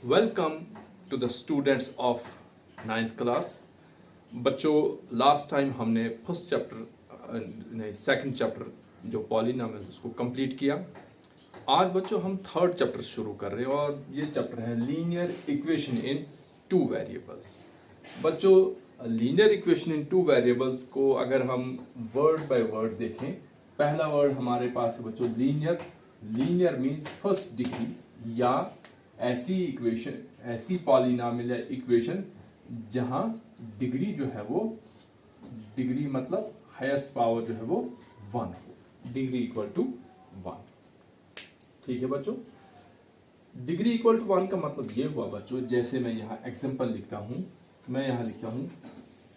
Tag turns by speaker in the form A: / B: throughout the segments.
A: Welcome to the students of 9th class. बच्चों, last time हमने first chapter second chapter जो polynomial उसको complete किया। आज बच्चों हम थर्ड चैप्टर शुरू कर रहे हैं और ये चैप्टर है linear equation in two variables. बच्चों, linear equation in two variables को अगर हम वर्ड बाय वर्ड देखें, पहला वर्ड हमारे पास है बच्चों linear. Linear means first degree या ऐसी इक्वेशन, ऐसी पॉलिनॉमियल या इक्वेशन जहां डिग्री जो है वो, डिग्री मतलब हाईएस्ट पावर जो है वो 1 हो, डिग्री इक्वल टू 1। ठीक है बच्चों, डिग्री इक्वल टू 1 का मतलब ये हुआ बच्चों, जैसे मैं यहाँ एग्जांपल लिखता हूं, मैं यहाँ लिखता हूं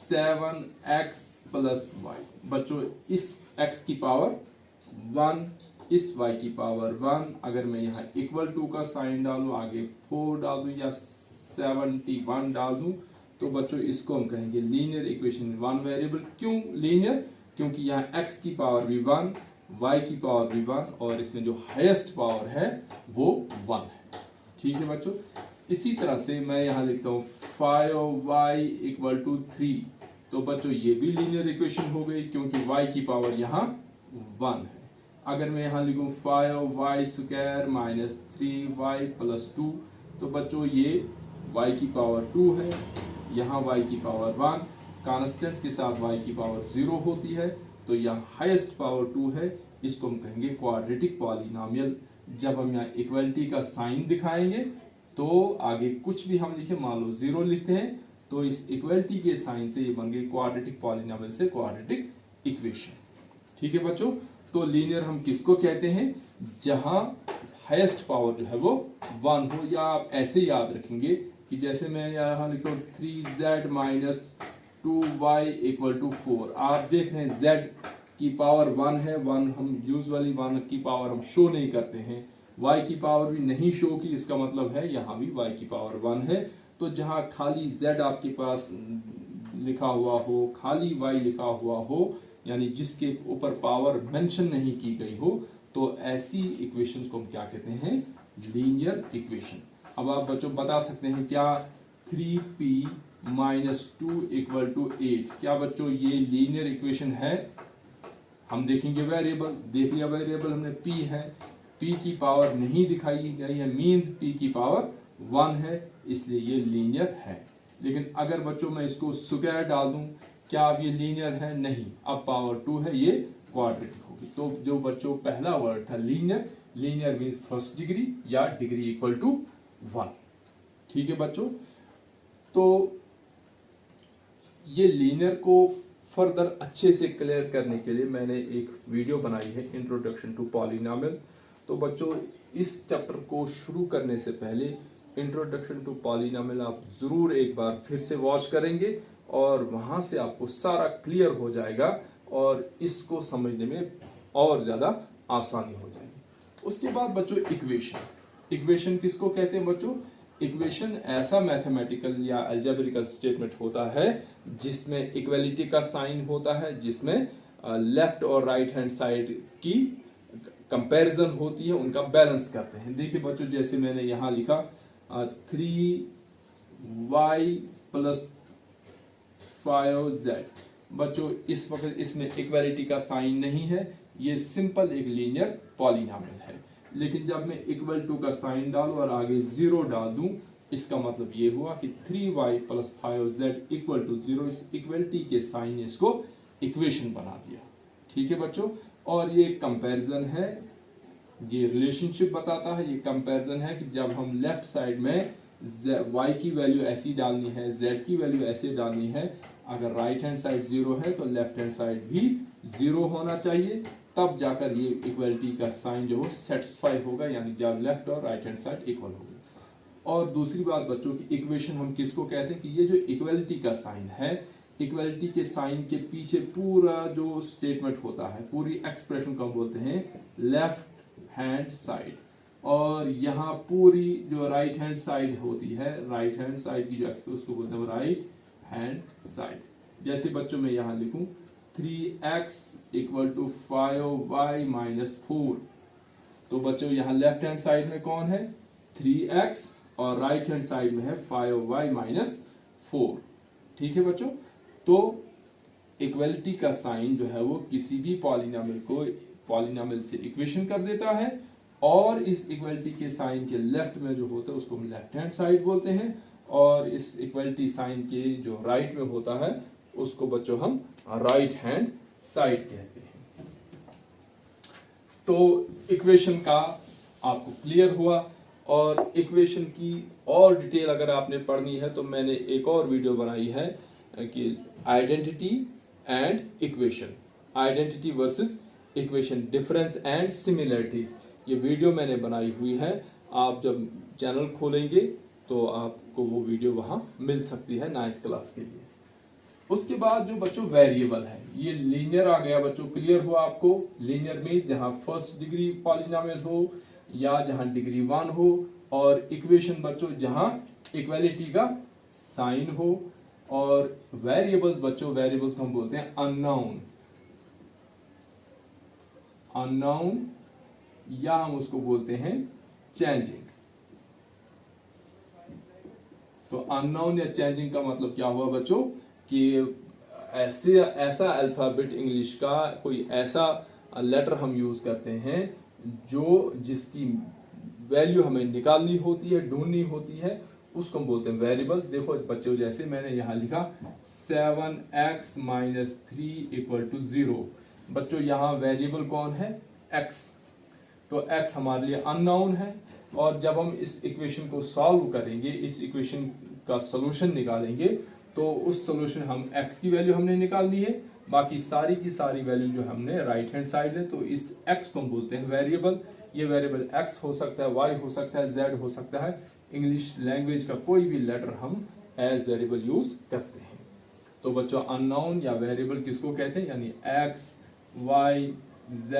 A: 7x + y। बच्चों, इस x की पावर 1, इस y की पावर 1, अगर मैं यहाँ इक्वल टू का साइन डालूं, आगे 4 डाल दूं या 71 डाल दूं, तो बच्चों इसको हम कहेंगे लीनियर इक्वेशन वन वेरिएबल। क्यों लीनियर? क्योंकि यहाँ x की पावर भी 1, y की पावर भी 1 और इसमें जो हाईएस्ट पावर है वो 1 है। ठीक है बच्चों, इसी तरह से मैं यहाँ लिखता हूँ 5y = 3। तो बच्चों ये भी लीनियर इक्वेशन हो गई क्योंकि y की पावर यहाँ 1 है। अगर मैं यहाँ लिखूँ 5y² - 3y + 2, तो बच्चों ये y की पावर 2 है, यहाँ y की पावर 1, कांस्टेंट के साथ y की पावर 0 होती है, तो यहाँ हाईएस्ट पावर 2 है। इसको हम कहेंगे क्वाड्रेटिक पॉलिनॉमियल। जब हम यहाँ इक्वलिटी का साइन दिखाएंगे तो आगे कुछ भी हम लिखे, मान लो 0 लिखते हैं, तो इस इक्वलिटी के साइन से ये बन गई क्वाड्रेटिक पॉलिनॉमियल से क्वाड्रेटिक इक्वेशन। ठीक है बच्चों, तो लीनियर हम किसको कहते हैं? जहां हाईएस्ट पावर जो है वो 1 हो, या आप ऐसे याद रखेंगे कि जैसे मैं यहाँ लिखता हूँ 3z - 2y = 4। आप देख रहे हैं z की पावर 1 है, 1 हम यूजुअली 1 की पावर हम शो नहीं करते हैं, y की पावर भी नहीं शो की, इसका मतलब है यहाँ भी y की पावर 1 है। तो जहाँ खाली z आपके पास लिखा हुआ हो, खाली y लिखा हुआ हो, यानी जिसके ऊपर पावर मेंशन नहीं की गई हो, तो ऐसी इक्वेशंस को हम क्या कहते हैं? Linear equation. अब आप बच्चों बता सकते हैं क्या 3p - 2 = 8, क्या बच्चों ये लीनियर इक्वेशन है? हम देखेंगे वेरिएबल, देख लिया वेरिएबल हमने p है, p की पावर नहीं दिखाई गई है, मींस p की पावर 1 है, इसलिए ये लीनियर है। लेकिन अगर बच्चों मैं इसको स्क्वायर डाल दूं, क्या अब ये लीनियर है? नहीं, अब पावर 2 है, ये क्वाड्रेटिक होगी। तो जो बच्चों पहला वर्ड था linear, linear means first degree या डिग्री इक्वल टू 1। ठीक है बच्चों, तो ये लीनियर को फर्दर अच्छे से क्लियर करने के लिए मैंने एक वीडियो बनाई है, इंट्रोडक्शन टू पॉलिनॉमियल्स। तो बच्चों इस चैप्टर को शुरू करने से पहले इंट्रोडक्शन टू पॉलिनॉमियल आप जरूर एक बार फिर से वॉच करेंगे और वहां से आपको सारा क्लियर हो जाएगा और इसको समझने में और ज्यादा आसानी हो जाएगी। उसके बाद बच्चों इक्वेशन, इक्वेशन किसको कहते हैं बच्चों? इक्वेशन ऐसा मैथमेटिकल या अलजेब्रिकल स्टेटमेंट होता है जिसमें इक्वलिटी का साइन होता है, जिसमें लेफ्ट और राइट हैंड साइड की कंपैरिजन होती है, उनका बैलेंस करते हैं। देखिए बच्चों, जैसे मैंने यहाँ लिखा 3y + 5z। बच्चों इस वक्त इसमें इक्वलिटी का साइन नहीं है, ये सिंपल एक लीनियर पॉलिनॉमियल है। लेकिन जब मैं इक्वल टू का साइन डालूं और आगे 0 डाल दूं, इसका मतलब ये हुआ कि 3y + 5z = 0। इस इक्वलिटी के साइन ने इसको इक्वेशन बना दिया। ठीक है बच्चों, और ये कंपैरिजन है, ये रिलेशनशिप बताता है, ये कंपैरिजन है कि जब हम लेफ्ट साइड में y की वैल्यू ऐसी डालनी है, z की वैल्यू ऐसे डालनी है, अगर राइट हैंड साइड 0 है तो लेफ्ट हैंड साइड भी 0 होना चाहिए, तब जाकर ये इक्वलिटी का साइन जो है सेटिस्फाई होगा, यानी जब लेफ्ट और राइट हैंड साइड इक्वल होगी। और दूसरी बात बच्चों की इक्वेशन हम किसको कहते हैं कि ये जो इक्वलिटी का साइन है, इक्वलिटी के साइन के पीछे पूरा जो स्टेटमेंट होता है, पूरी एक्सप्रेशन को हम बोलते हैं लेफ्ट हैंड साइड, और यहाँ पूरी जो राइट हैंड साइड होती है, राइट हैंड साइड की जो एक्सप्रेशन उसको बोलते हैं राइट हैंड साइड। जैसे बच्चों मैं यहाँ लिखूं 3x = 5y - 4, तो बच्चों यहाँ लेफ्ट हैंड साइड में कौन है? 3x और राइट हैंड साइड में है 5y माइनस 4। ठीक है बच्चों, तो इक्वलिटी का साइन जो है वो किसी भी पॉलिनोमियल से इक्वेशन कर देता है, और इस इक्वलिटी के साइन के लेफ्ट में जो होता है उसको हम लेफ्ट हैंड साइड बोलते हैं, और इस इक्वलिटी साइन के जो राइट में होता है उसको बच्चों हम राइट हैंड साइड कहते हैं। तो इक्वेशन का आपको क्लियर हुआ, और इक्वेशन की और डिटेल अगर आपने पढ़नी है तो मैंने एक और वीडियो बनाई है कि identity and equation, identity versus equation, difference and similarities, ये वीडियो मैंने बनाई हुई है। आप जब चैनल खोलेंगे तो आपको वो वीडियो वहां मिल सकती है 9th क्लास के लिए। उसके बाद जो बच्चों वेरिएबल है, ये लीनियर आ गया बच्चों, क्लियर हुआ आपको। लीनियर मीन्स जहां फर्स्ट डिग्री पॉलिनोमियल हो या जहां डिग्री 1 हो, और इक्वेशन बच्चों जहां इक्वालिटी का साइन हो। और वेरिएबल्स बच्चों, वेरिएबल्स को हम बोलते हैं अननोन, अननोन, या हम उसको बोलते हैं चेंजिंग। तो अननोन या चेंजिंग का मतलब क्या हुआ बच्चों कि ऐसा अल्फाबेट इंग्लिश का कोई ऐसा लेटर हम यूज करते हैं जिसकी वैल्यू हमें निकालनी होती है, ढूंढनी होती है, उसको हम बोलते हैं वेरिएबल। देखो बच्चों, जैसे मैंने यहां लिखा 7x माइनस 3 इक्वल टू 0। बच्चों यहां वेरिएबल कौन है? x। तो x हमारे लिए अननोन है, और जब हम इस इक्वेशन को सॉल्व करेंगे, इस इक्वेशन का सोल्यूशन निकालेंगे, तो उस सोल्यूशन हम x की वैल्यू हमने निकालनी है, बाकी सारी की सारी वैल्यू जो हमने राइट हैंड साइड है, तो इस x को हम बोलते हैं वेरिएबल। ये वेरिएबल x हो सकता है, y हो सकता है, z हो सकता है, इंग्लिश लैंग्वेज का कोई भी लेटर हम एज वेरिएबल यूज करते हैं। तो बच्चों अननोन या वेरिएबल किसको कहते हैं? यानी x, y, z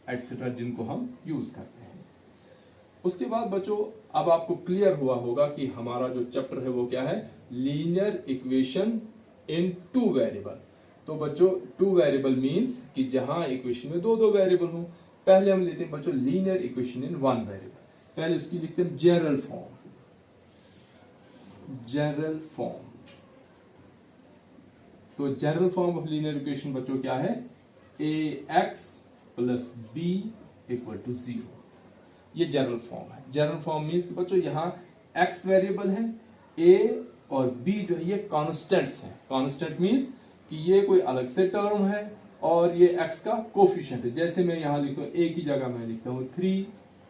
A: एटसेट्रा, जिनको हम यूज करते हैं। उसके बाद बच्चों अब आपको क्लियर हुआ होगा कि हमारा जो चैप्टर है वो क्या है? Linear equation in 2 variable. तो बच्चों 2 वेरिएबल मींस कि जहां इक्वेशन में 2 वेरिएबल हो। पहले हम लेते हैं बच्चों लीनियर इक्वेशन इन 1 वेरिएबल। पहले उसकी लिखते हैं जनरल फॉर्म, जनरल फॉर्म। तो general form of linear equation बच्चों क्या है? ax plus B equal to 0। ये जनरल फॉर्म है। जनरल फॉर्म मीन्स बच्चों यहाँ x वेरिएबल है, a और b जो है ये कॉन्स्टेंट्स हैं। कॉन्स्टेंट मीन्स कि ये कोई अलग से टर्म है और ये x का कोफिशिएंट है। जैसे मैं यहाँ लिखता हूँ a की जगह मैं लिखता हूँ 3,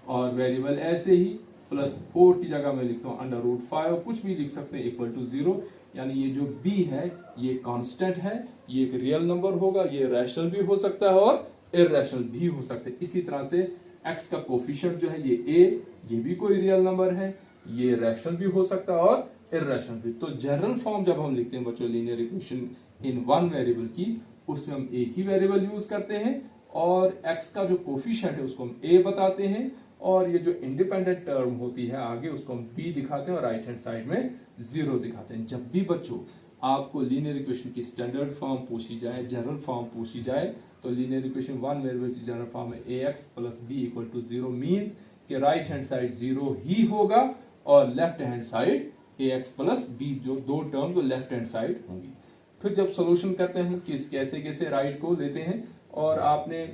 A: और वेरिएबल ऐसे ही प्लस 4 की जगह मैं लिखता हूँ √5, कुछ भी लिख सकते हैं, इक्वल टू 0। यानी ये जो b है ये कांस्टेंट है, ये एक रियल नंबर होगा, ये रैशनल भी हो सकता है और इररेशनल भी हो सकता है। इसी तरह से x का कोफिशिएंट जो है ये a, ये भी कोई रियल नंबर है, ये रैशनल भी हो सकता है और इररेशनल भी। तो जनरल फॉर्म जब हम लिखते हैं बच्चों लीनियर इक्वेशन इन 1 वेरिएबल की, उसमें हम एक ही वेरिएबल यूज करते हैं, और x का जो कोफिशिएंट है उसको हम a बताते हैं, और ये जो इंडिपेंडेंट टर्म होती है आगे उसको हम b दिखाते हैं, और राइट हैंड साइड में 0 दिखाते हैं। जब भी बच्चों आपको लीनियर इक्वेशन की स्टैंडर्ड फॉर्म पूछी जाए, जनरल फॉर्म पूछी जाए, तो लीनियर इक्वेशन 1 वेरिएबल की जनरल फॉर्म है ax plus b equal to 0 means कि राइट हैंड साइड 0 ही होगा, और left hand side ax plus b, जो 2 टर्म जो लेफ्ट हैंड साइड होंगी। फिर जब सोल्यूशन करते हैं हम कैसे कैसे राइट को लेते हैं, और आपने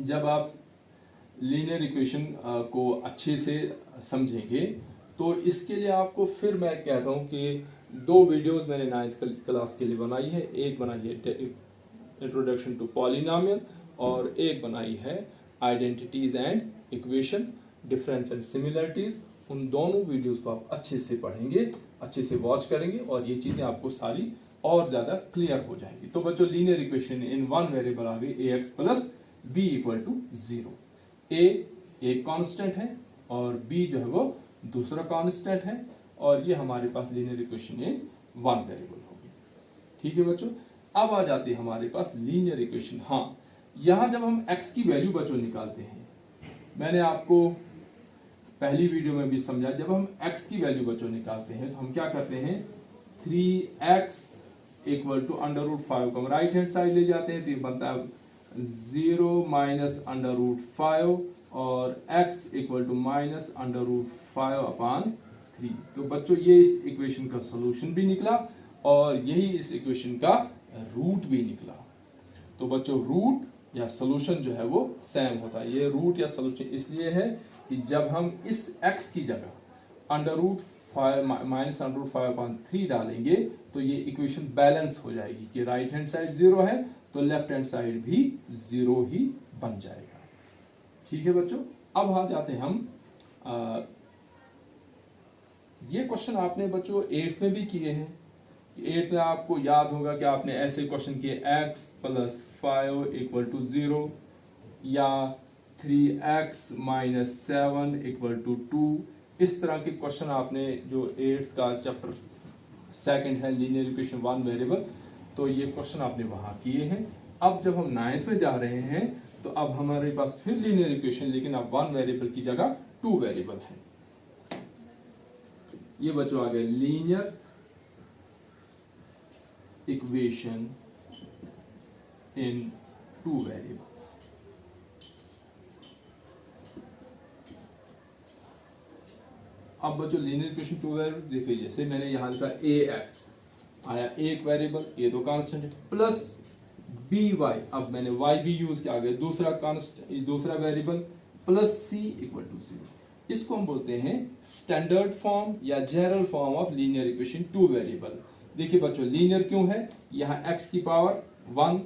A: जब आप लीनियर इक्वेशन को अच्छे से समझेंगे तो इसके लिए आपको फिर मैं कहता हूं कि 2 वीडियोस मैंने 9th क्लास के लिए बनाई है। एक बनाई है इंट्रोडक्शन टू पॉलिनोमियल, और एक बनाई है identities and equation, difference and similarities. उन दोनों वीडियोस को आप अच्छे से पढ़ेंगे, अच्छे से वॉच करेंगे, और ये चीजें आपको सारी और ज्यादा क्लियर हो जाएंगी। तो बच्चों लीनियर इक्वेशन इन 1 वेरिएबल आ गई ax plus b equal to 0। a एक कांस्टेंट है और b जो है वो दूसरा कांस्टेंट है, और ये हमारे पास लीनियर इक्वेशन इन 1 वेरिएबल होगी। ठीक है बच्चों, अब आ जाती है हमारे पास लीनियर इक्वेशन। हाँ, यहां जब हम x की वैल्यू बच्चों निकालते हैं, मैंने आपको पहली वीडियो में भी समझा, जब हम x की वैल्यू बच्चों निकालते हैं तो हम क्या करते हैं, 3x इक्वल टू √5 को हम राइट हैंड साइड ले जाते हैं, तो ये बनता है 0 माइनस √5 और x equal to minus under root 5/3। तो बच्चों ये इस इक्वेशन का सोल्यूशन भी निकला और यही इस इक्वेशन का रूट भी निकला। तो बच्चों रूट या सोल्यूशन जो है वो सेम होता है। ये रूट या सोल्यूशन इसलिए है कि जब हम इस x की जगह under root 5 minus under root 5/3 डालेंगे तो ये इक्वेशन बैलेंस हो जाएगी कि राइट हैंड साइड 0 है तो लेफ्ट हैंड साइड भी 0 ही बन जाएगा। ठीक है बच्चों, अब आ जाते हैं हम ये क्वेश्चन आपने बच्चों 8th में भी किए हैं। 8th में आपको याद होगा कि आपने ऐसे क्वेश्चन किए x + 5 = 0 या 3x - 7 = 2। इस तरह के क्वेश्चन आपने जो 8th का चैप्टर 2 है लीनियर इक्वेशन 1 वेरिएबल, तो ये क्वेश्चन आपने वहां किए हैं। अब जब हम 9th में जा रहे हैं तो अब हमारे पास फिर लीनियर इक्वेशन, लेकिन अब 1 वेरिएबल की जगह 2 वेरिएबल है। ये बच्चों आ गए लीनियर इक्वेशन इन 2 वेरिएबल्स। अब बच्चों लीनियर इक्वेशन 2 वेरिएबल देखिए, जैसे मैंने यहां लिखा ax आया एक वेरिएबल, ये तो कांस्टेंट है, प्लस by, अब मैंने y भी यूज किया, आगे दूसरा कांस्टेंट दूसरा वेरिएबल, प्लस c = 0। इसको हम बोलते हैं स्टैंडर्ड फॉर्म या general form of linear equation 2 variable. देखिए बच्चों लीनियर क्यों है, यहाँ x की पावर 1,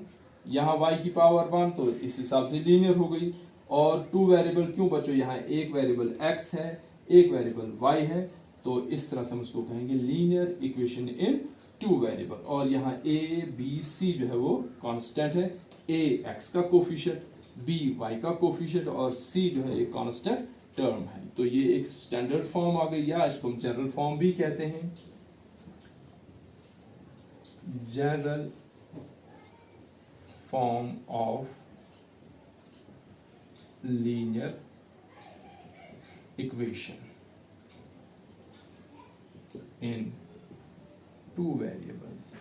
A: यहाँ y की पावर 1, तो इस हिसाब से लीनियर हो गई। और 2 वेरिएबल क्यों बच्चों, यहाँ एक वेरिएबल x है, एक वेरिएबल y है, तो इस तरह से हम उसको कहेंगे लीनियर इक्वेशन इन 2 वेरिएबल। और यहाँ a b c जो है वो कांस्टेंट है, a x का कोफिशिएंट, b y का कोफिशिएंट और c जो है एक कांस्टेंट टर्म है। तो ये एक स्टैंडर्ड फॉर्म आ गई, या इसको हम जनरल फॉर्म भी कहते हैं, general form of linear equation in 2 variables.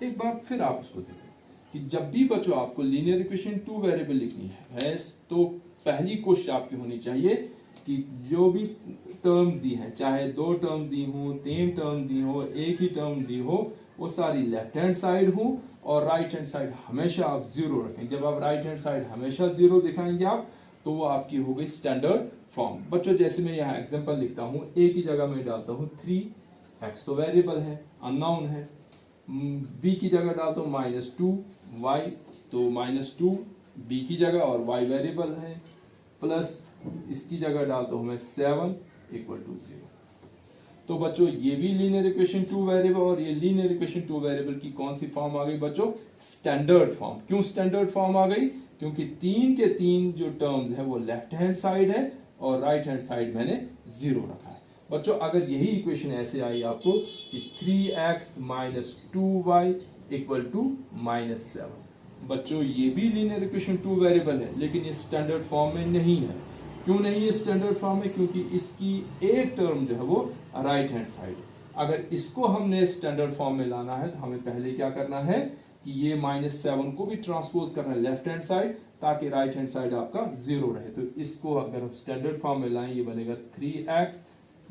A: एक बार फिर आप उसको देखें कि जब भी बच्चों आपको लीनियर इक्वेशन 2 वेरिएबल लिखनी है तो पहली कोशिश आपकी होनी चाहिए कि जो भी टर्म दी है, चाहे 2 टर्म दी हो, 3 टर्म दी हो, एक ही टर्म दी हो, वो सारी लेफ्ट हैंड साइड हो और राइट हैंड साइड हमेशा आप 0 रखें। जब आप राइट हैंड साइड हमेशा 0 दिखाएंगे आप, तो वो आपकी हो गई स्टैंडर्ड फॉर्म। बच्चों जैसे मैं यहाँ एग्जांपल लिखता हूँ, a की जगह मैं डालता हूँ 3x, तो वेरिएबल है, अननोन है। b की जगह डालता हूँ -2y, तो -2 b की जगह और y वेरिएबल है, प्लस इसकी जगह डालता हूँ मैं 7 = 0। तो बच्चों ये भी लीनियर इक्वेशन 2 वेरिएबल, और ये लीनियर इक्वेशन 2 वेरिएबल की कौन सी फॉर्म आ गई बच्चों, स्टैंडर्ड फॉर्म। क्यों स्टैंडर्ड फॉर्म आ गई, क्योंकि 3 के 3 जो टर्म्स है वो लेफ्ट हैंड साइड है और राइट हैंड साइड मैंने 0 रखा है। बच्चों अगर यही इक्वेशन ऐसे आई आपको कि 3x - 2y = -7, बच्चों ये भी लीनियर इक्वेशन 2 वेरिएबल है, लेकिन ये स्टैंडर्ड फॉर्म में नहीं है। क्यों नहीं है स्टैंडर्ड फॉर्म में, क्योंकि इसकी एक टर्म जो है वो राइट हैंड साइड है। अगर इसको हमने स्टैंडर्ड फॉर्म में लाना है तो हमें पहले क्या करना है कि ये -7 को भी ट्रांसपोज करना है लेफ्ट हैंड साइड, ताकि राइट हैंड साइड आपका 0 रहे। तो इसको अगर हम स्टैंडर्ड फॉर्म में लाएं, ये बनेगा 3x -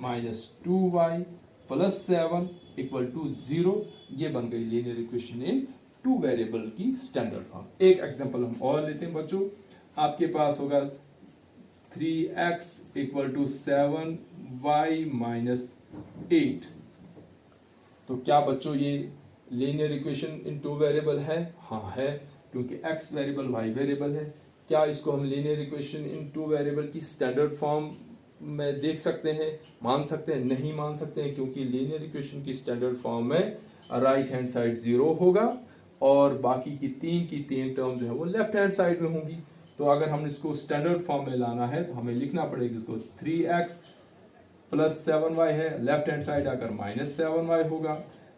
A: 2y + 7 = 0। ये बन गई लीनियर इक्वेशन इन 2 वेरिएबल की स्टैंडर्ड फॉर्म। एक एग्जांपल हम और लेते हैं बच्चों, आपके पास होगा 3x = 7y - 8। तो क्या बच्चों ये लीनियर इक्वेशन इन 2 वेरिएबल है? हाँ है, क्योंकि x वेरिएबल y वेरिएबल है। क्या इसको हम लीनियर इक्वेशन इन 2 वेरिएबल की स्टैंडर्ड फॉर्म में देख सकते हैं, मान सकते हैं? नहीं मान सकते हैं, क्योंकि लीनियर इक्वेशन की स्टैंडर्ड फॉर्म में राइट हैंड साइड 0 होगा और बाकी की 3 टर्म जो है वो लेफ्ट हैंड साइड में होंगी। तो अगर हम इसको स्टैंडर्ड फॉर्म में लाना है तो हमें लिखना पड़ेगा इसको 3x + 7y है, लेफ्ट हैंड साइड आकर -7y होगा,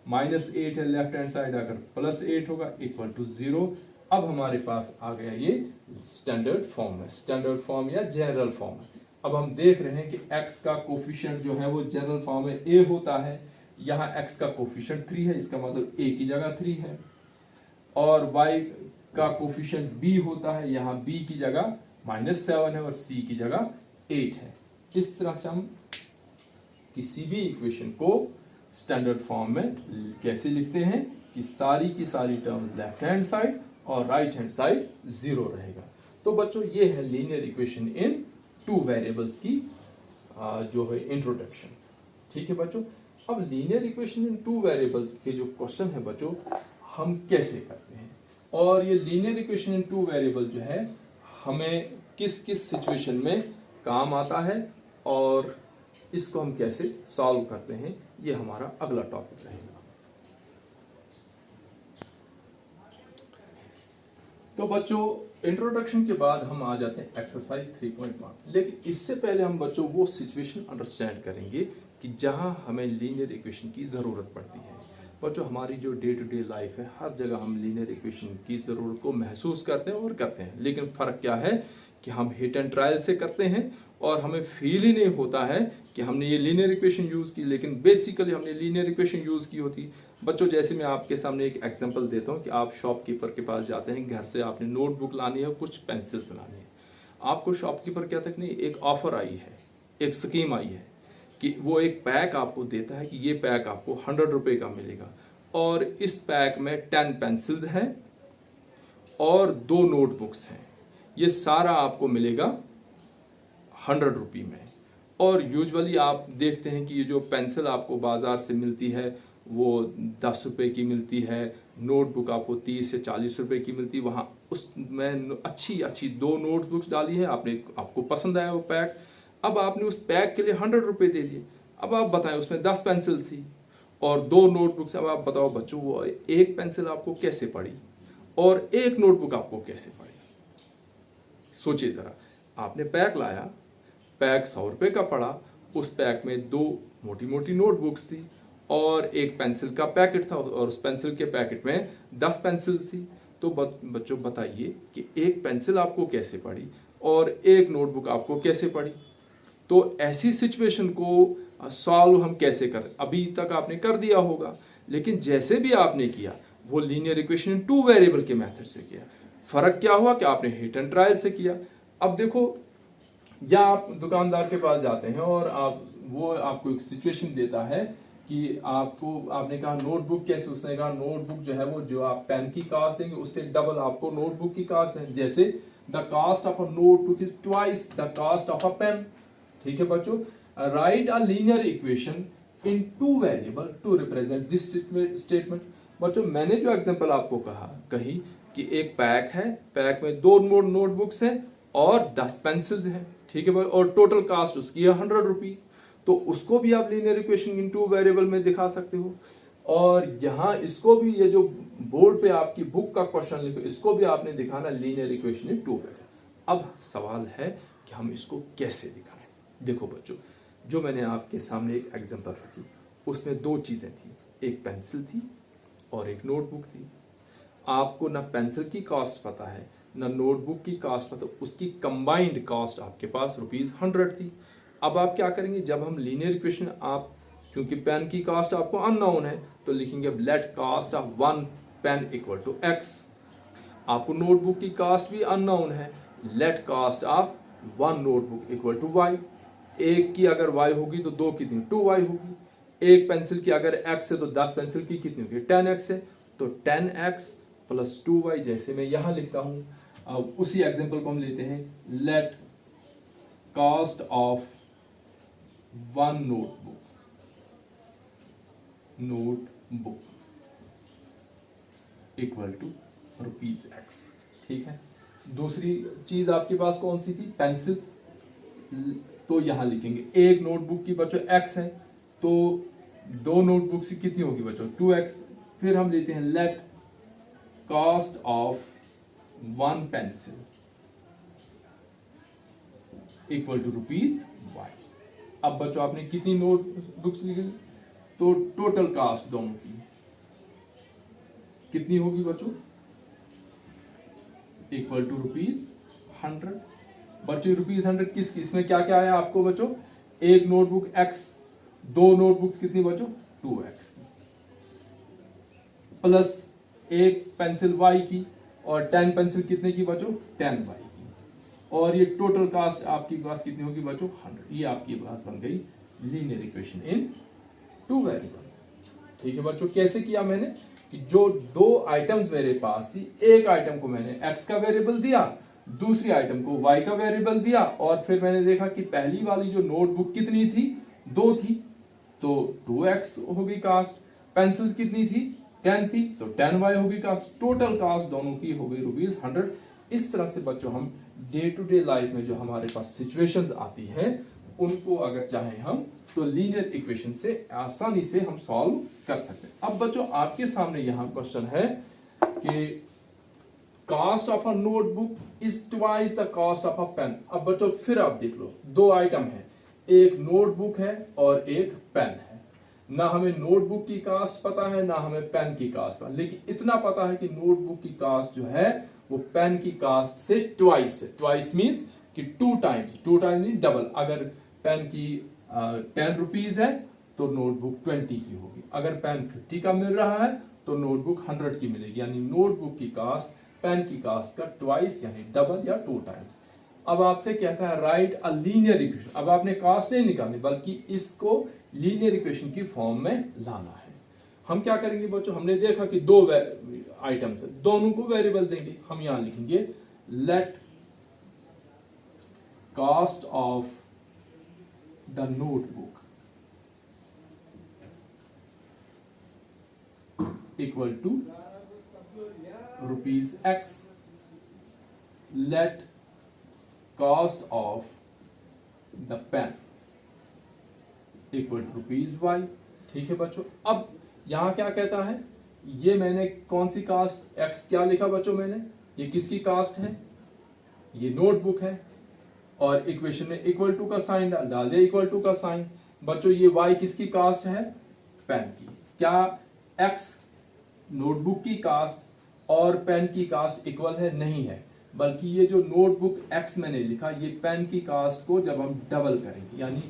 A: -8 है, लेफ्ट हैंड साइड आकर +8 होगा, = 0। अब हमारे पास आ गया ये स्टैंडर्ड फॉर्म है, स्टैंडर्ड फॉर्म या जनरल फॉर्म है। अब हम देख रहे हैं कि x का कोफिशिएंट जो है वो जनरल फॉर्म में a होता है। यहाँ x का कोफिशिएंट 3 है, इसका मतलब a की जगह 3 है, और y का कोफिशिएंट b होता है, यहाँ b की जगह -7 है और c की जगह 8 है। इस तरह से हम किसी भी इक्वेशन को स्टैंडर्ड फॉर्म में कैसे लिखते हैं कि सारी की सारी टर्म लेफ्ट हैंड साइड और राइट हैंड साइड 0 रहेगा। तो बच्चों ये है लीनियर इक्वेशन इन 2 वेरिएबल्स की जो है इंट्रोडक्शन। ठीक है बच्चों, अब लीनियर इक्वेशन इन 2 वेरिएबल्स के जो क्वेश्चन है बच्चों हम कैसे करते हैं, और ये लीनियर इक्वेशन इन 2 वेरिएबल जो है हमें किस किस सिचुएशन में काम आता है और इसको हम कैसे सॉल्व करते हैं, ये हमारा अगला टॉपिक रहेगा। तो बच्चों इंट्रोडक्शन के बाद हम आ जाते हैं एक्सरसाइज 3.1। लेकिन इससे पहले हम बच्चों वो सिचुएशन अंडरस्टैंड करेंगे कि जहां हमें लीनियर इक्वेशन की ज़रूरत पड़ती है। बच्चों हमारी जो डे टू डे लाइफ है हर जगह हम लीनियर इक्वेशन की ज़रूरत को महसूस करते हैं और करते हैं, लेकिन फ़र्क क्या है कि हम हिट एंड ट्रायल से करते हैं और हमें फील ही नहीं होता है कि हमने ये लीनियर इक्वेशन यूज़ की, लेकिन बेसिकली हमने लीनियर इक्वेशन यूज़ की होती। बच्चों जैसे मैं आपके सामने एक एग्जांपल देता हूँ कि आप शॉपकीपर के पास जाते हैं, घर से आपने नोटबुक लानी है, कुछ पेंसिल्स लानी है। आपको शॉपकीपर क्या तक नहीं, एक ऑफर आई है, एक स्कीम आई है कि वो एक पैक आपको देता है कि ये पैक आपको 100 रुपये का मिलेगा और इस पैक में 10 पेंसिल्स हैं और 2 नोटबुक्स हैं। ये सारा आपको मिलेगा 100 रुपये में। और यूजुअली आप देखते हैं कि ये जो पेंसिल आपको बाजार से मिलती है वो 10 रुपये की मिलती है, नोटबुक आपको 30 से 40 रुपये की मिलती है। वहाँ उसमें अच्छी अच्छी 2 नोटबुक्स डाली है, आपको पसंद आया वो पैक। अब आपने उस पैक के लिए 100 रुपये दे दिए। अब आप बताएं उसमें 10 पेंसिल्स थी और 2 नोटबुक्स। अब आप बताओ बच्चों वो एक पेंसिल आपको कैसे पड़ी और एक नोटबुक आपको कैसे पड़ी? सोचिए ज़रा, आपने पैक लाया, पैक 100 रुपये का पड़ा, उस पैक में 2 मोटी मोटी नोटबुक्स थी और एक पेंसिल का पैकेट था और उस पेंसिल के पैकेट में 10 पेंसिल्स थी। तो बच्चों बताइए कि एक पेंसिल आपको कैसे पड़ी और एक नोटबुक आपको कैसे पड़ी? तो ऐसी सिचुएशन को सॉल्व हम कैसे करें? अभी तक आपने कर दिया होगा, लेकिन जैसे भी आपने किया वो लीनियर इक्वेशन इन 2 वेरिएबल के मेथड से किया। फर्क क्या हुआ कि आपने हिट एंड ट्रायल से किया। अब देखो, या आप दुकानदार के पास जाते हैं और वो आपको एक सिचुएशन देता है कि आपने कहा नोटबुक कैसे, उसने कहा नोटबुक जो है वो जो आप पेन की कास्ट देंगे उससे डबल आपको नोटबुक की कास्ट है। जैसे the cost of a notebook is twice the cost of a pen. ठीक है बच्चों, write a linear equation in 2 variable to represent this statement. बच्चों मैंने जो एग्जांपल आपको कही कि एक पैक है, पैक में 2 नोटबुक्स हैं और 10 पेंसिल्स हैं। ठीक है भाई, और टोटल कास्ट उसकी है 100 रुपये। तो उसको भी आप लीनियर इक्वेशन इन 2 वेरिएबल में दिखा सकते हो। और यहाँ इसको भी, ये जो बोर्ड पे आपकी बुक का क्वेश्चन लिखो, इसको भी आपने दिखाना लीनियर इक्वेशन इन 2 वेरिएबल। अब सवाल है कि हम इसको कैसे दिखाएं। देखो बच्चों, जो मैंने आपके सामने एक एग्जांपल रखी उसमें 2 चीजें थी, एक पेंसिल थी और एक नोटबुक थी। आपको ना पेंसिल की कॉस्ट पता है ना नोटबुक की कॉस्ट पता, उसकी कंबाइंड कॉस्ट आपके पास ₹100 थी। अब आप क्या करेंगे, जब हम लीनियर इक्वेशन, आप क्योंकि पेन की कॉस्ट आपको अननोन है तो लिखेंगे let cost of 1 pen equal to x। आपको नोटबुक की कॉस्ट भी अननोन है, let cost of 1 notebook equal to y। एक की अगर y होगी तो 2 कितनी 2y होगी। एक पेंसिल की अगर x है तो 10 पेंसिल की कितनी होगी 10x है, तो 10x प्लस 2y। जैसे मैं यहां लिखता हूं, अब उसी एग्जांपल को हम लेते हैं, let cost of 1 notebook equal to ₹x। ठीक है, दूसरी चीज आपके पास कौन सी थी, पेंसिल्स। तो यहां लिखेंगे एक नोटबुक की बच्चों x है तो 2 नोटबुक की कितनी होगी बच्चों 2x। फिर हम लेते हैं let cost of 1 pencil equal to ₹y। अब बच्चों आपने कितनी नोटबुक्स लिखी, तो टोटल कॉस्ट दोनों की कितनी होगी बच्चों, इक्वल टू ₹100। बच्चों ₹100 किस इसमें क्या क्या आया आपको बच्चों, एक नोटबुक x, 2 नोटबुक्स कितनी बच्चों 2x की, प्लस एक पेंसिल y की और 10 पेंसिल कितने की बच्चों 10y की, और ये टोटल कास्ट आपकी पास कितनी होगी बच्चों 100। ये आपकी पास बन गई लीनियर इक्वेशन इन 2 वेरिएबल। ठीक है बच्चों, कैसे किया मैंने कि जो 2 आइटम्स मेरे पास थी, एक आइटम को मैंने x का वेरिएबल दिया, दूसरी आइटम को y का वेरिएबल दिया, और फिर मैंने देखा कि पहली वाली जो नोटबुक कितनी थी 2 थी तो 2x होगी कास्ट, पेंसिल्स कितनी थी 10 थी तो 10y होगी कास्ट, टोटल कास्ट दोनों की हो गई ₹100। इस तरह से बच्चों हम डे टू डे लाइफ में जो हमारे पास सिचुएशंस आती हैं उनको अगर चाहें हम तो लीनियर इक्वेशन से आसानी से हम सॉल्व कर सकते हैं। अब बच्चों आपके सामने यहाँ क्वेश्चन है कि cost of a notebook is twice the cost of a pen. अब बच्चों फिर आप देख लो, 2 आइटम है, एक नोटबुक है और एक पेन है। ना हमें नोटबुक की कास्ट पता है ना हमें पेन की कास्ट पता, लेकिन इतना पता है कि नोटबुक की कास्ट जो है वो पेन की कास्ट से ट्वाइस है। ट्वाइस मीन्स कि 2 टाइम्स, 2 टाइम्स मीन डबल। अगर पेन की 10 रुपीज है तो नोटबुक 20 की होगी, अगर पेन 50 का मिल रहा है तो नोटबुक 100 की मिलेगी। यानी नोटबुक की कास्ट पेन की कास्ट का ट्वाइस यानी डबल या 2 टाइम्स। अब आपसे कहता है राइट अ लीनियर इक्वेशन। अब आपने कास्ट नहीं निकालनी बल्कि इसको लीनियर इक्वेशन की फॉर्म में लाना है। हम क्या करेंगे बच्चों, हमने देखा कि 2 आइटम्स है, दोनों को वेरिएबल देंगे। हम यहां लिखेंगे let cost of the notebook equal to ₹X, let cost of the pen equal to ₹Y। ठीक है बच्चों, अब यहां क्या कहता है, ये मैंने कौन सी कास्ट x क्या लिखा बच्चों, मैंने ये किसकी कास्ट है, ये नोटबुक है, और इक्वेशन में इक्वल टू का साइन डाल दिया, इक्वल टू का साइन। बच्चों ये y किसकी कास्ट है, पेन की। क्या x नोटबुक की कास्ट और पेन की कास्ट इक्वल है, नहीं है, बल्कि ये जो नोटबुक x मैंने लिखा ये पेन की कास्ट को जब हम डबल करेंगे यानी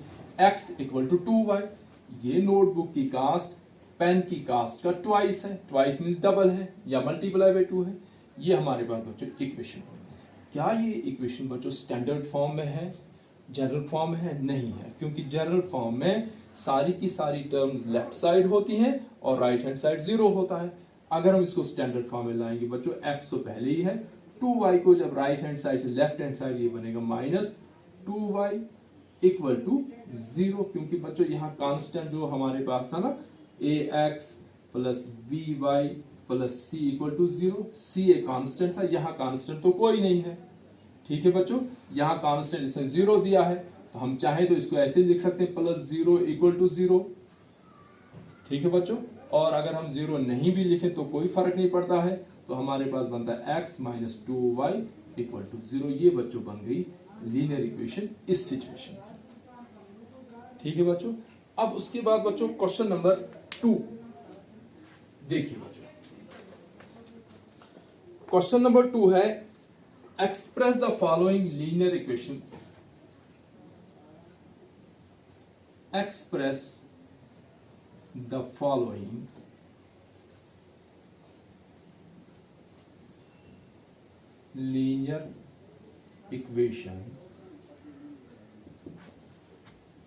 A: x इक्वल टू 2y, ये नोटबुक की कास्ट पेन की कास्ट का ट्वाइस है, ट्वाइस मीन्स डबल है या मल्टीप्लाई बाय 2 है। ये हमारे पास बच्चों इक्वेशन है। क्या ये इक्वेशन बच्चों स्टैंडर्ड फॉर्म में है, जनरल फॉर्म में है, नहीं है, क्योंकि जनरल फॉर्म में सारी की सारी टर्म्स लेफ्ट साइड होती हैं और राइट हैंड साइड 0 होता है। अगर हम इसको स्टैंडर्ड फॉर्म में लाएंगे बच्चों, x तो पहले ही है, 2y को जब राइट हैंड साइड से लेफ्ट हैंड साइड ये बनेगा -2y इक्वल टू 0, क्योंकि बच्चों यहाँ कांस्टेंट जो हमारे पास था ना ax plus by plus c equal to 0, c एक कांस्टेंट था, यहाँ कांस्टेंट तो कोई नहीं है। ठीक है बच्चों, यहाँ कांस्टेंट इसने 0 दिया है तो हम चाहे तो इसको ऐसे लिख सकते हैं +0 इक्वल टू 0। ठीक है बच्चों, और अगर हम 0 नहीं भी लिखें तो कोई फर्क नहीं पड़ता है, तो हमारे पास बनता है x - 2y इक्वल टू 0। ये बच्चों बन गई लीनियर इक्वेशन इस सिचुएशन की। ठीक है बच्चों, अब उसके बाद बच्चों क्वेश्चन नंबर 2 देखिए बच्चों, क्वेश्चन नंबर 2 है express the following linear equation, express the following linear equations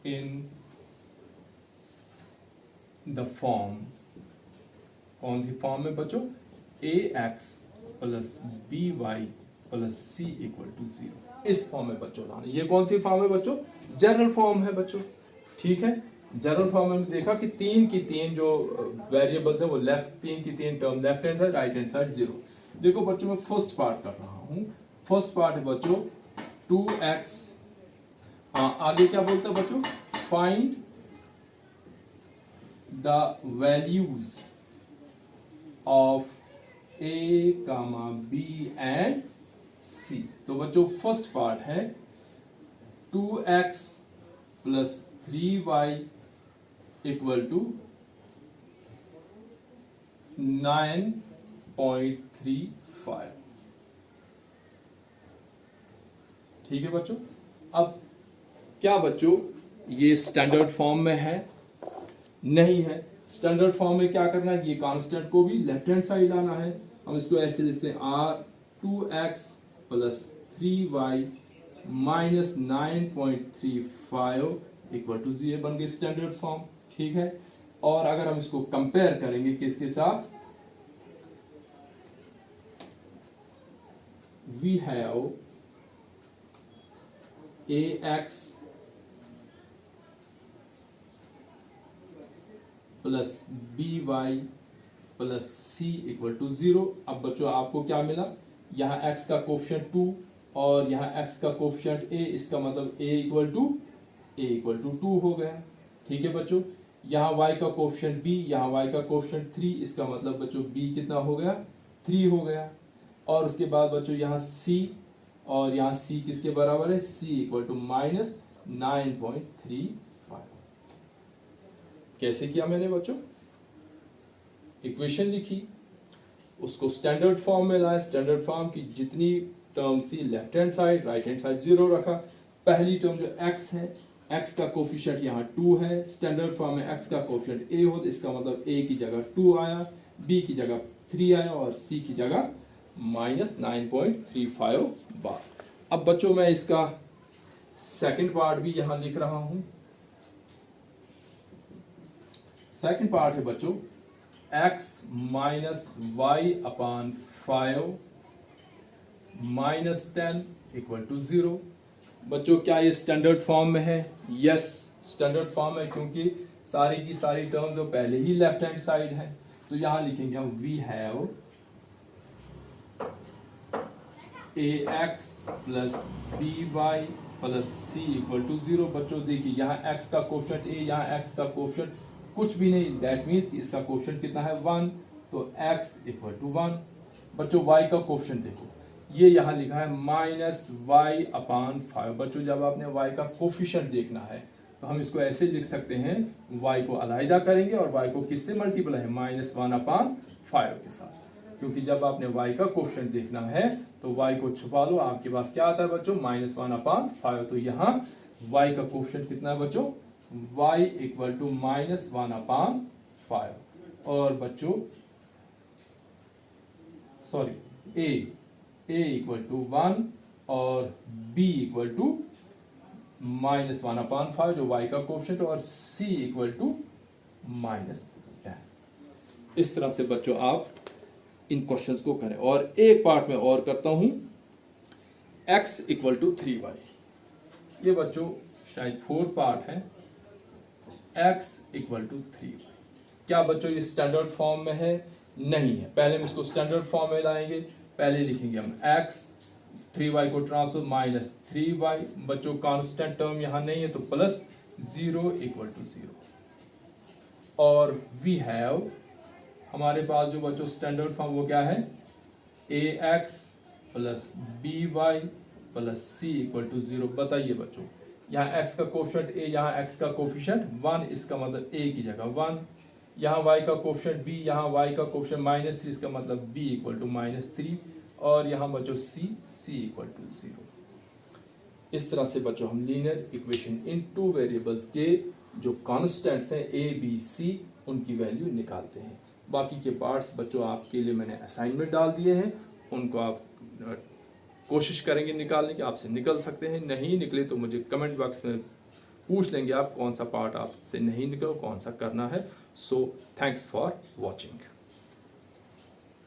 A: in the form, कौन सी फॉर्म में बच्चों, ax plus by plus c equal to 0। इस फॉर्म में बच्चों लाना। ये कौन सी फॉर्म है बच्चों, जनरल फॉर्म है बच्चों। ठीक है, जनरल फॉर्म में देखा कि 3 की 3 जो वेरिएबल्स है वो लेफ्ट, 3 की 3 term left hand side right hand side 0। देखो बच्चों मैं फर्स्ट पार्ट कर रहा हूं, फर्स्ट पार्ट है बच्चों 2x, आगे क्या बोलता है बच्चों, find the values of a, b and c। तो बच्चों फर्स्ट पार्ट है 2x plus 3y equal to 9.35। ठीक है बच्चों, अब क्या बच्चों ये स्टैंडर्ड फॉर्म में है, नहीं है। स्टैंडर्ड फॉर्म में क्या करना है, ये कांस्टेंट को भी लेफ्ट हैंड साइड लाना है। हम इसको ऐसे लिखते हैं r 2x plus 3y minus 9.35 equal to 0 बन गई स्टैंडर्ड फॉर्म। ठीक है, और अगर हम इसको कंपेयर करेंगे किसके साथ, we have ax plus by plus c equal to 0। अब बच्चों आपको क्या मिला, यहाँ x का कोफिशिएंट 2 और यहाँ x का कोफिशिएंट a, इसका मतलब a इक्वल टू 2 हो गया। ठीक है बच्चों, यहाँ y का कोफिशिएंट b, यहाँ y का कोफिशिएंट 3, इसका मतलब बच्चों b कितना हो गया, 3 हो गया। और उसके बाद बच्चों यहाँ c, और यहाँ c किसके बराबर है, c इक्वल टू माइनस 9.35। कैसे किया मैंने बच्चों, इक्वेशन लिखी, उसको स्टैंडर्ड फॉर्म में लाया, स्टैंडर्ड फॉर्म की जितनी टर्म्स थी left hand side, right hand side 0 रखा। पहली टर्म जो x है, x का कोफिशिएंट यहाँ 2 है, स्टैंडर्ड फॉर्म में x का कोफिशिएंट a हो, तो इसका मतलब a की जगह 2 आया, b की जगह 3 आया और c की जगह माइनस 9.35 बार। अब बच्चों मैं इसका सेकंड पार्ट भी यहां लिख रहा हूं। सेकंड पार्ट है बच्चों x minus y upon 5 minus 10 equal to 0। बच्चों क्या ये स्टैंडर्ड फॉर्म में है, यस स्टैंडर्ड फॉर्म है, क्योंकि सारी की सारी टर्म्स जो पहले ही लेफ्ट हैंड साइड है। तो यहां लिखेंगे हम we have ax plus by plus c equal to 0। बच्चों देखिए यहाँ x का कोफिशिएंट a, यहाँ x का कोफिशिएंट कुछ भी नहीं, दैट मीन्स इसका कोफिशिएंट कितना है 1, तो x इक्वल टू 1। बच्चों y का कोफिशिएंट देखो, ये यहाँ लिखा है माइनस वाई अपॉन 5। बच्चों जब आपने y का कोफिशिएंट देखना है तो हम इसको ऐसे लिख सकते हैं, y को अलहदा करेंगे और y को किससे मल्टीप्लाई है, माइनस 1 अपॉन 5 के साथ, क्योंकि जब आपने y का कोफिशिएंट देखना है तो y को छुपा लो, आपके पास क्या आता है बच्चों, माइनस 1 अपॉन 5। तो यहाँ y का कोफिशिएंट कितना है बच्चों, y equal to minus 1 upon 5। और बच्चों सॉरी a इक्वल टू 1 और b equal to minus 1 upon 5 जो y का कोफिशिएंट, और c इक्वल टू माइनस 10। इस तरह से बच्चों आप इन क्वेश्चंस को करें। और एक पार्ट में और करता हूं, x इक्वल टू 3y। ये बच्चों शायद फोर्थ पार्ट है, x इक्वल टू 3y। क्या बच्चों ये स्टैंडर्ड फॉर्म में है, नहीं है। पहले हम इसको स्टैंडर्ड फॉर्म में लाएंगे, पहले लिखेंगे हम x, 3y को ट्रांसफर माइनस 3y। बच्चों कांस्टेंट टर्म यहां नहीं है तो प्लस 0 इक्वल टू 0। और वी हैव, हमारे पास जो बच्चों स्टैंडर्ड फॉर्म वो क्या है, ax plus by plus c equal to 0। बताइए बच्चों, यहाँ x का कोफिशिएंट a, यहाँ x का कोफिशिएंट 1, इसका मतलब a की जगह 1, यहाँ y का कोफिशिएंट b, यहाँ y का कोफिशिएंट माइनस 3, इसका मतलब b इक्वल टू माइनस 3, और यहाँ बच्चों c इक्वल टू 0। इस तरह से बच्चों हम linear equation in two variables के जो कॉन्स्टेंट्स हैं a b c उनकी वैल्यू निकालते हैं। बाकी के पार्ट्स बच्चों आपके लिए मैंने असाइनमेंट डाल दिए हैं, उनको आप कोशिश करेंगे निकालने की, आपसे निकल सकते हैं। नहीं निकले तो मुझे कमेंट बॉक्स में पूछ लेंगे आप कौन सा पार्ट आपसे नहीं निकला, कौन सा करना है। So thanks for watching.